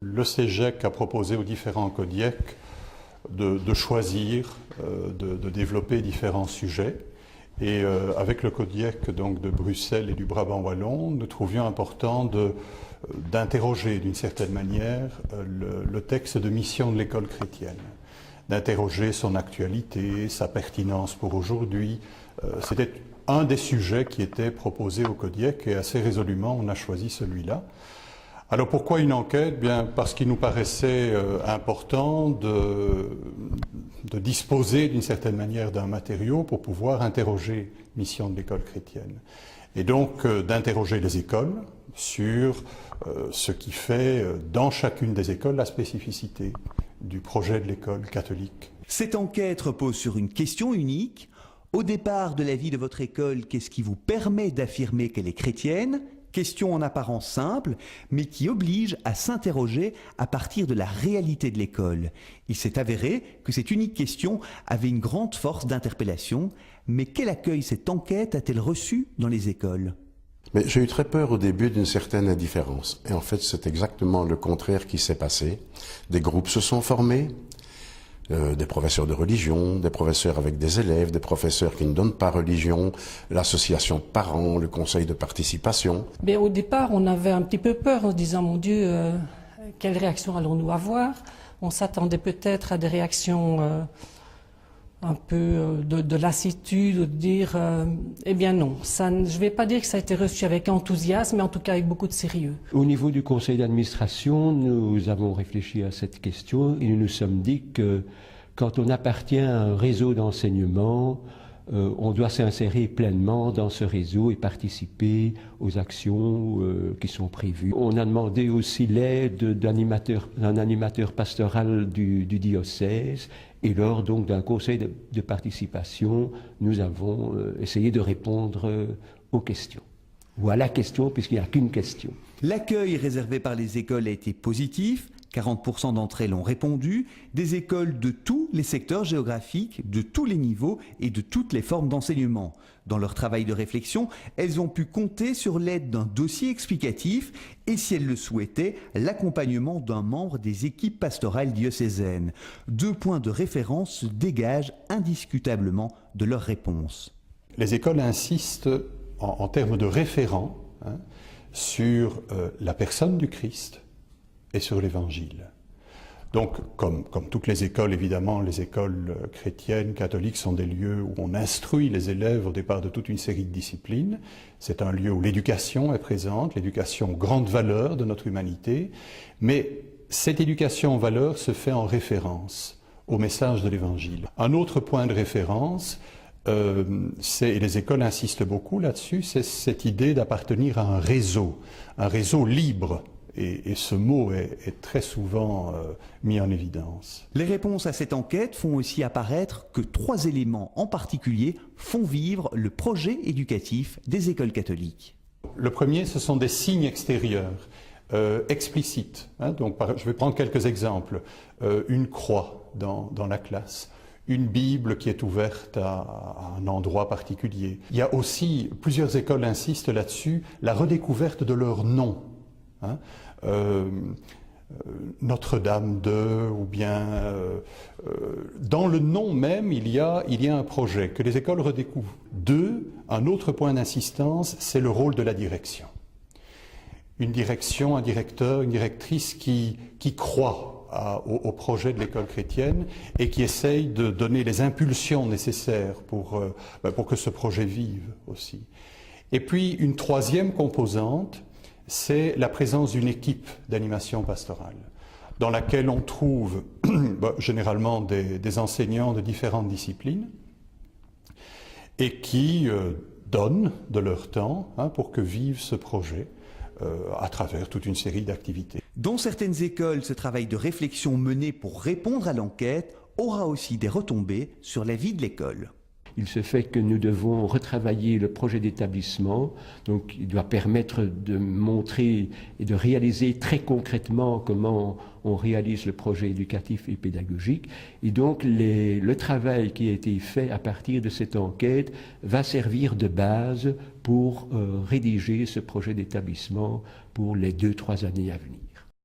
Le CEGEC a proposé aux différents CODIEC de choisir, de développer différents sujets. Et avec le CODIEC donc, de Bruxelles et du Brabant wallon, nous trouvions important d'interroger d'une certaine manière le texte de mission de l'école chrétienne, d'interroger son actualité, sa pertinence pour aujourd'hui. C'était un des sujets qui était proposé au CODIEC et assez résolument on a choisi celui-là. Alors pourquoi une enquête? Bien parce qu'il nous paraissait important de disposer d'une certaine manière d'un matériau pour pouvoir interroger mission de l'école chrétienne. Et donc d'interroger les écoles sur ce qui fait dans chacune des écoles la spécificité du projet de l'école catholique. Cette enquête repose sur une question unique. Au départ de la vie de votre école, qu'est-ce qui vous permet d'affirmer qu'elle est chrétienne? Question en apparence simple, mais qui oblige à s'interroger à partir de la réalité de l'école. Il s'est avéré que cette unique question avait une grande force d'interpellation, mais quel accueil cette enquête a-t-elle reçu dans les écoles? Mais j'ai eu très peur au début d'une certaine indifférence. Et en fait, c'est exactement le contraire qui s'est passé. Des groupes se sont formés, des professeurs de religion, des professeurs avec des élèves, des professeurs qui ne donnent pas religion, l'association de parents, le conseil de participation. Mais au départ, on avait un petit peu peur en se disant, mon Dieu, quelle réaction allons-nous avoir? On s'attendait peut-être à des réactions un peu de lassitude, de dire, eh bien non, je ne vais pas dire que ça a été reçu avec enthousiasme, mais en tout cas avec beaucoup de sérieux. Au niveau du conseil d'administration, nous avons réfléchi à cette question et nous nous sommes dit que quand on appartient à un réseau d'enseignement, on doit s'insérer pleinement dans ce réseau et participer aux actions qui sont prévues. On a demandé aussi l'aide d'un animateur pastoral du diocèse et lors donc d'un conseil de participation, nous avons essayé de répondre aux questions. Ou à la question, puisqu'il n'y a qu'une question. L'accueil réservé par les écoles a été positif. 40% d'entre elles ont répondu, des écoles de tous les secteurs géographiques, de tous les niveaux et de toutes les formes d'enseignement. Dans leur travail de réflexion, elles ont pu compter sur l'aide d'un dossier explicatif et, si elles le souhaitaient, l'accompagnement d'un membre des équipes pastorales diocésaines. 2 points de référence se dégagent indiscutablement de leurs réponses. Les écoles insistent en termes de référents sur la personne du Christ et sur l'Évangile. Donc, comme toutes les écoles, évidemment, les écoles chrétiennes, catholiques sont des lieux où on instruit les élèves au départ de toute une série de disciplines. C'est un lieu où l'éducation est présente, l'éducation grande valeur de notre humanité, mais cette éducation aux valeurs se fait en référence au message de l'Évangile. Un autre point de référence, et les écoles insistent beaucoup là-dessus, c'est cette idée d'appartenir à un réseau libre. Et ce mot est très souvent mis en évidence. Les réponses à cette enquête font aussi apparaître que 3 éléments en particulier font vivre le projet éducatif des écoles catholiques. Le premier, ce sont des signes extérieurs, explicites. Donc, je vais prendre quelques exemples. Une croix dans la classe. Une Bible qui est ouverte à un endroit particulier. Il y a aussi, plusieurs écoles insistent là-dessus, la redécouverte de leur nom. Notre-Dame de, ou bien dans le nom même il y a un projet que les écoles redécouvrent. 2, un autre point d'insistance, c'est le rôle de la direction. Une direction, un directeur, une directrice qui croit au projet de l'école chrétienne et qui essaye de donner les impulsions nécessaires pour que ce projet vive aussi. Et puis une 3e composante, c'est la présence d'une équipe d'animation pastorale, dans laquelle on trouve généralement des enseignants de différentes disciplines et qui donnent de leur temps pour que vive ce projet à travers toute une série d'activités. Dans certaines écoles, ce travail de réflexion mené pour répondre à l'enquête aura aussi des retombées sur la vie de l'école. Il se fait que nous devons retravailler le projet d'établissement, donc il doit permettre de montrer et de réaliser très concrètement comment on réalise le projet éducatif et pédagogique. Et donc le travail qui a été fait à partir de cette enquête va servir de base pour rédiger ce projet d'établissement pour les 2-3 années à venir.